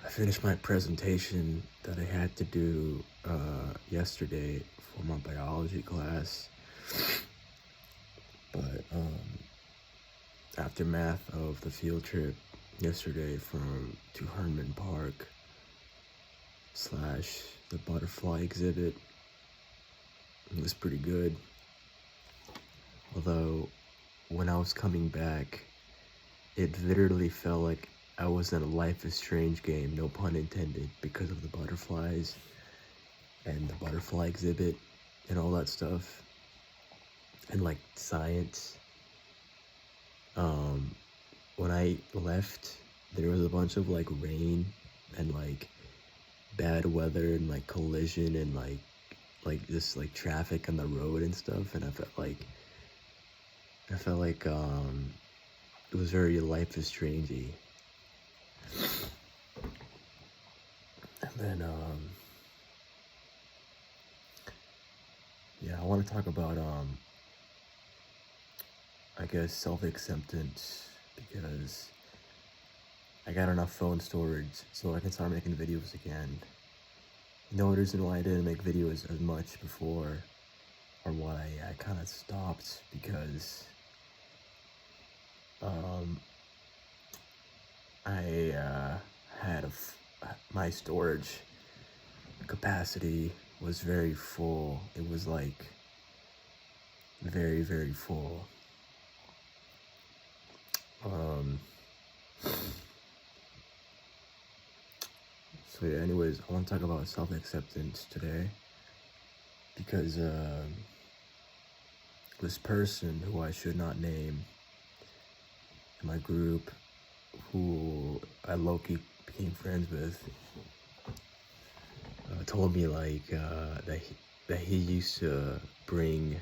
I finished my presentation that I had to do yesterday for my biology class, but aftermath of the field trip yesterday from to Herman Park slash the butterfly exhibit, it was pretty good. Although when I was coming back, it literally felt like I was in a Life is Strange game, no pun intended, because of the butterflies and the butterfly exhibit and all that stuff. And like science. When I left, there was a bunch of like rain and like bad weather and like collision and like just like traffic on the road and stuff, and I felt like it was very Life is Strangey. And then yeah, I want to talk about I guess self-acceptance, because I got enough phone storage so I can start making videos again. No reason why I didn't make videos as much before, or why I kind of stopped, because I had my storage capacity was very full. It was like very, very full. So yeah, anyways, I want to talk about self-acceptance today, because this person who I should not name in my group, who I low-key became friends with, told me like that he used to bring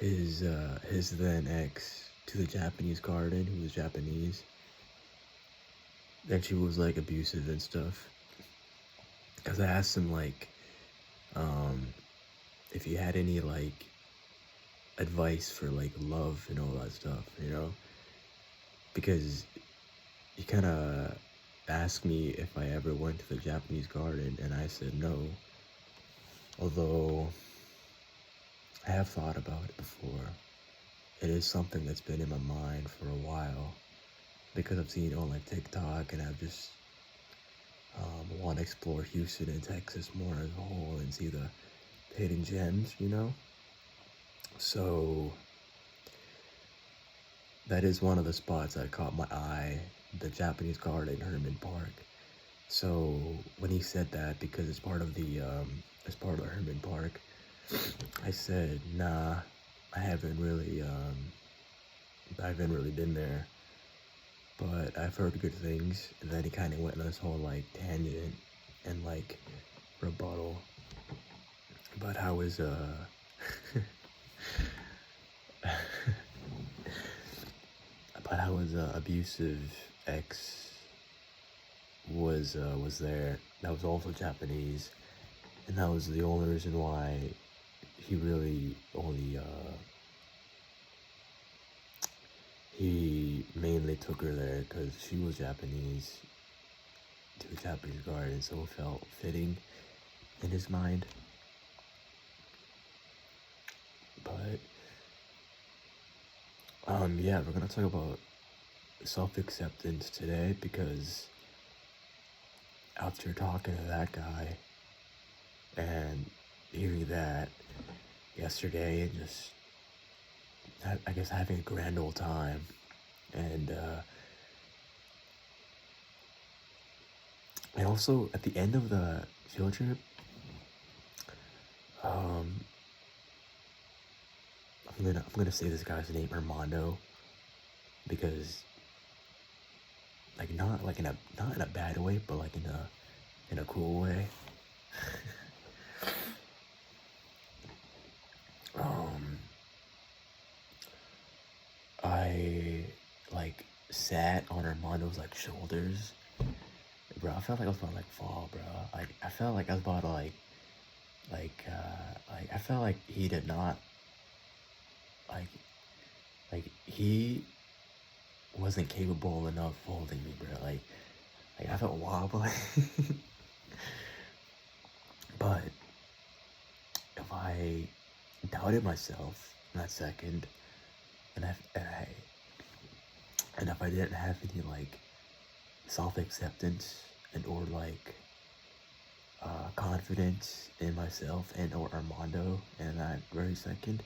his then ex to the Japanese garden, who was Japanese, and she was like abusive and stuff. Cause I asked him like if he had any like advice for like love and all that stuff, you know, because he kind of asked me if I ever went to the Japanese garden, and I said no. Although I have thought about it before. It is something that's been in my mind for a while, because I've seen it on like TikTok, and I've just want to explore Houston and Texas more as a whole and see the hidden gems, you know? So that is one of the spots that caught my eye, the Japanese garden in Herman Park. So when he said that, because it's part of the Herman Park, I said, nah, I haven't really been there, but I've heard good things. And then he kind of went on this whole like tangent and like rebuttal about how his about how his abusive ex was there. That was also Japanese, and that was the only reason why he really only he mainly took her there, because she was Japanese, to a Japanese garden, so it felt fitting in his mind. But yeah, we're gonna talk about self-acceptance today, because after talking to that guy and hearing that yesterday, and just I guess having a grand old time, and also at the end of the field trip, I'm gonna say this guy's name, Armando, because like not like not in a bad way, but like in a cool way. I like sat on Armando's like shoulders, bro. I felt like I was about to like fall, bro. Like I felt like I was about to like I felt like he did not like he wasn't capable enough holding me, bro. Like I felt wobbly. But if I doubted myself in that second, and if I didn't have any like self-acceptance and or like confidence in myself and or Armando in that very second,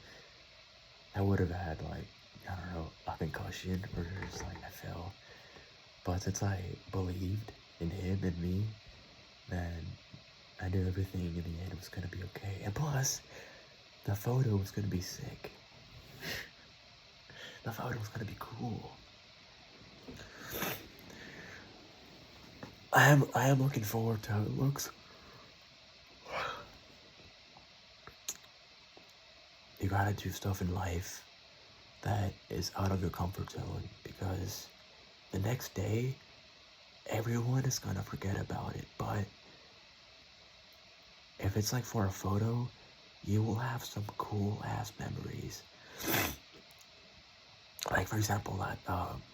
I would have had like, I don't know, a concussion or just like I fell. But since I believed in him and me, then I knew everything in the end was gonna be okay. And plus, the photo was gonna be sick. The photo was gonna be cool. I am looking forward to how it looks. You gotta do stuff in life that is out of your comfort zone, because the next day everyone is gonna forget about it. But if it's like for a photo, you will have some cool ass memories. Like for example,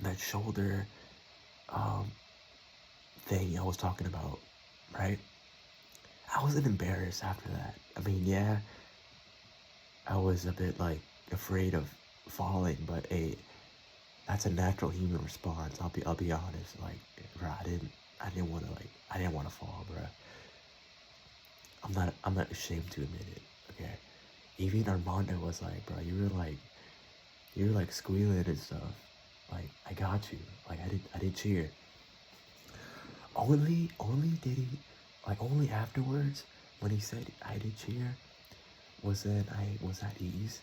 that shoulder thing I was talking about, right? I wasn't embarrassed after that. I mean, yeah, I was a bit like afraid of falling, but that's a natural human response. I'll be honest. Like, bro, I didn't want to fall, bro. I'm not ashamed to admit it. Okay. Even Armando was like, bro, you were like squealing and stuff. Like, I got you. Like, I did cheer. Only did he, like, only afterwards when he said I did cheer was that I was at ease,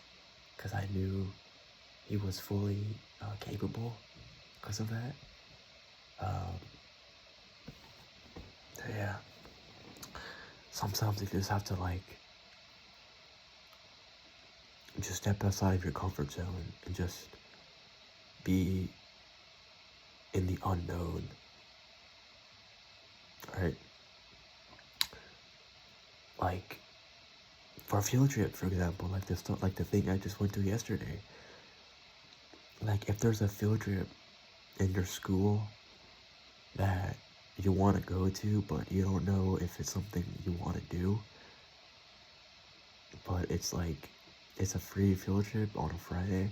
because I knew he was fully capable because of that. So yeah, sometimes you just have to like just step outside of your comfort zone and just be in the unknown, right? Like for a field trip, for example, like this, like the thing I just went to yesterday. Like if there's a field trip in your school that you want to go to, but you don't know if it's something you want to do, but it's like it's a free field trip on a Friday,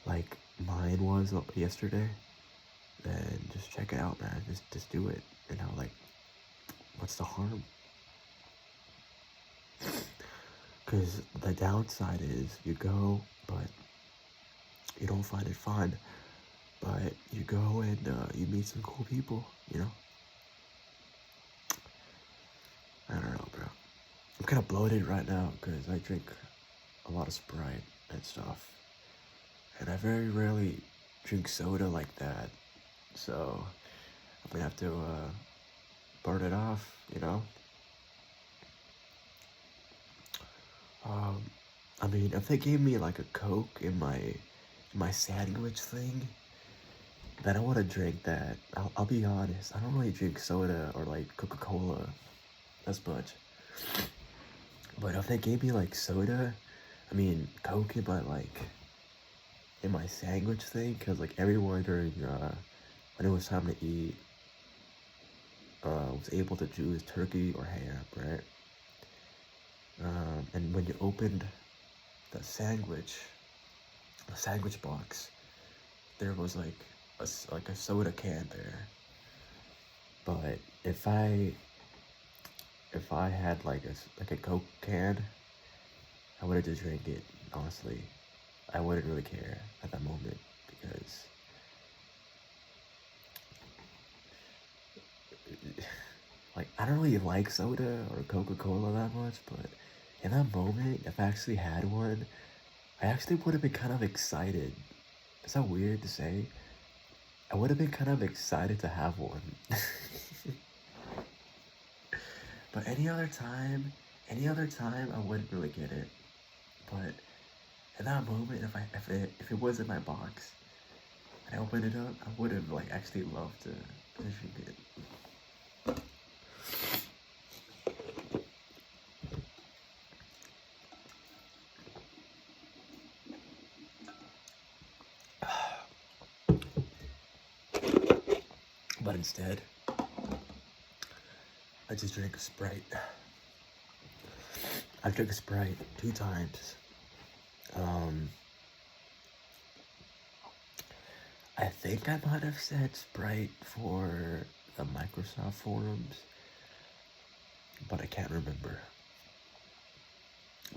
like mine was yesterday, then just check it out, man. Just do it. You know, like, what's the harm? Because the downside is you go, but you don't find it fun. But you go and you meet some cool people, you know? I don't know, bro. I'm kind of bloated right now because I drink a lot of Sprite and stuff. And I very rarely drink soda like that. So I'm gonna have to burn it off, you know? I mean, if they gave me like a Coke in my sandwich thing, then I want to drink that. I'll be honest. I don't really drink soda or like Coca-Cola as much. But if they gave me like soda, I mean Coke in my sandwich thing, cause like everyone during when it was time to eat was able to choose turkey or ham, right? And when you opened the sandwich box, there was like a soda can there. But if I had like a Coke can, I would have just drank it. Honestly, I wouldn't really care at that moment, because like I don't really like soda or Coca-Cola that much, but in that moment, if I actually had one, I actually would have been kind of excited. Is that weird to say? I would have been kind of excited to have one. But any other time, I wouldn't really get it. But in that moment, if it was in my box and I opened it up, I would have like actually loved to drink it. But instead, I just drank a Sprite. I drank a Sprite 2 times. I think I might have said Sprite for the Microsoft forums, but I can't remember.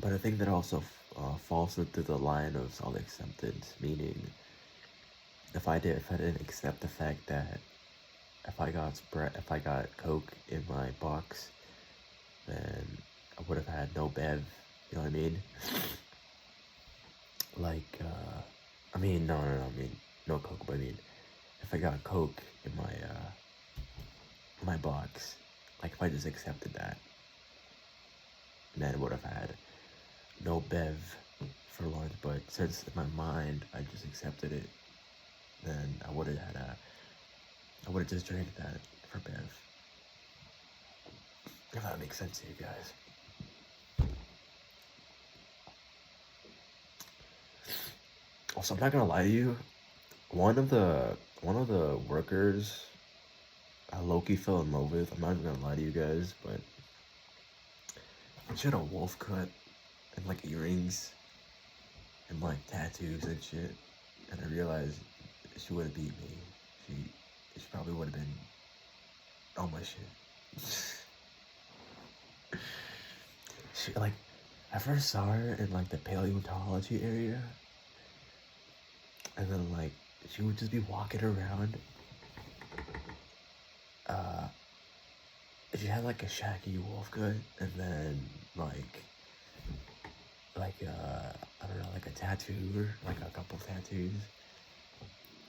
But I think that also falls into the line of solid acceptance, meaning if I didn't accept the fact that if I got Coke in my box, then I would have had no Bev. You know what I mean? Like, I mean, no, I mean, no Coke, but I mean, if I got Coke in my box, like if I just accepted that, then I would have had no Bev for lunch. But since in my mind I just accepted it, then I would have just drank that for Bev. If that makes sense to you guys. Also, I'm not gonna lie to you. One of the workers I low-key fell in love with. I'm not even gonna lie to you guys, but she had a wolf cut and like earrings and like tattoos and shit. And I realized she would have beat me. She probably would have been on my shit. She like, I first saw her in like the paleontology area, and then like she would just be walking around. She had like a shaggy wolf cut, and then like I don't know, like a tattoo or like a couple tattoos,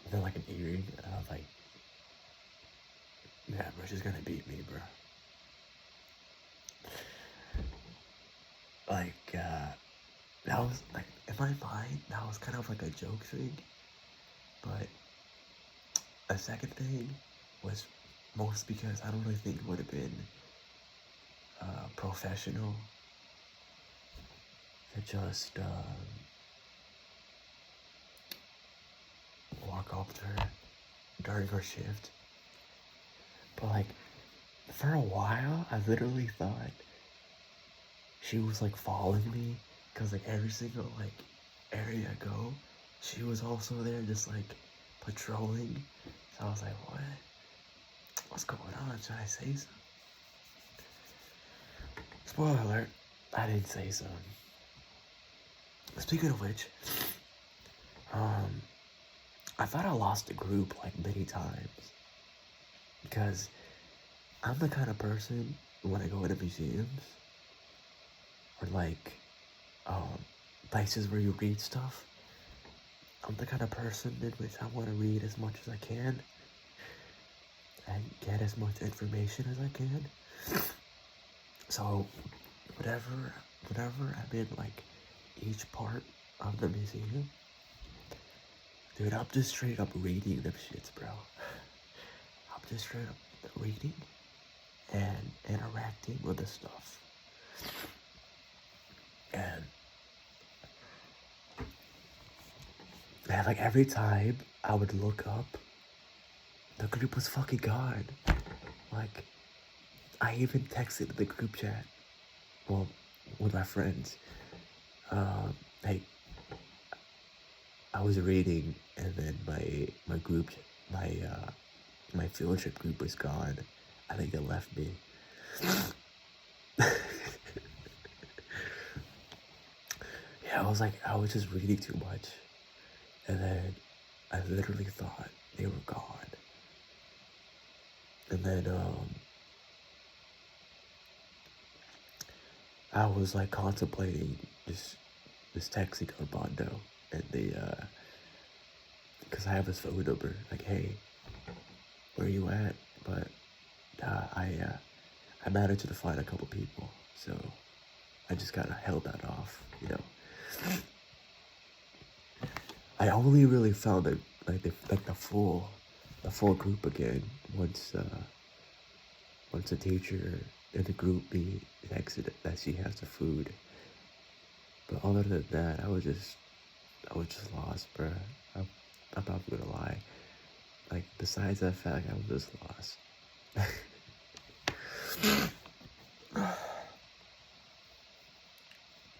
and then like an earring. And I was like, yeah, bro, she's gonna beat me, bro. Like, that was like, in my mind, that was kind of like a joke thing. But a second thing was most because I don't really think it would have been professional to just walk up to her during her shift. But like, for a while, I literally thought she was like following me, because like every single like area I go, she was also there just like patrolling. So I was like, what's going on? Should I say something? Spoiler alert, I didn't say something. Speaking of which, I thought I lost the group like many times, because I'm the kind of person when I go into museums or like places where you read stuff, I'm the kind of person in which I want to read as much as I can and get as much information as I can. So whenever I'm in like each part of the museum, dude, I'm just straight up reading them shits, bro. I'm just straight up reading and interacting with the stuff. And like every time I would look up, the group was fucking gone. Like, I even texted the group chat, well, with my friends. Hey, I was reading, and then my group, my field trip group was gone. I think they left me. Yeah, I was just reading too much, and then I literally thought they were gone. And then I was like contemplating just texting Armando, and because I have his phone number, like, hey, where you at? But I managed to find a couple people, so I just kind of held that off, you know. I only really found it the full group again once the teacher in the group me texted that she has the food. But other than that, I was just lost, bruh. I'm not gonna lie. Like, besides that fact, I was just lost.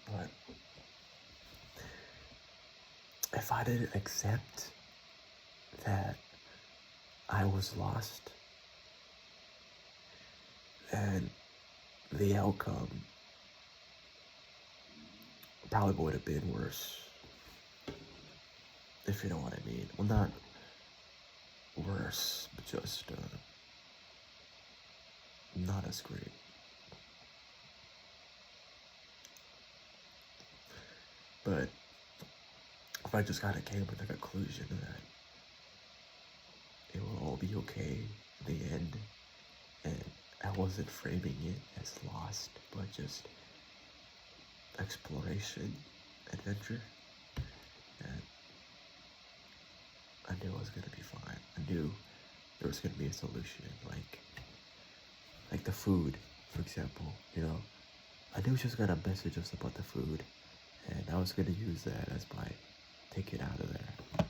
But if I didn't accept that I was lost, then the outcome probably would have been worse. If you know what I mean. Well, not worse, but just not as great. But if I just kind of came with the conclusion that it will all be okay in the end, and I wasn't framing it as lost, but just exploration, adventure, and I knew I was gonna be fine. I knew there was gonna be a solution, like the food, for example. You know, I knew she was gonna message us about the food, and I was gonna use that as my ticket out of there.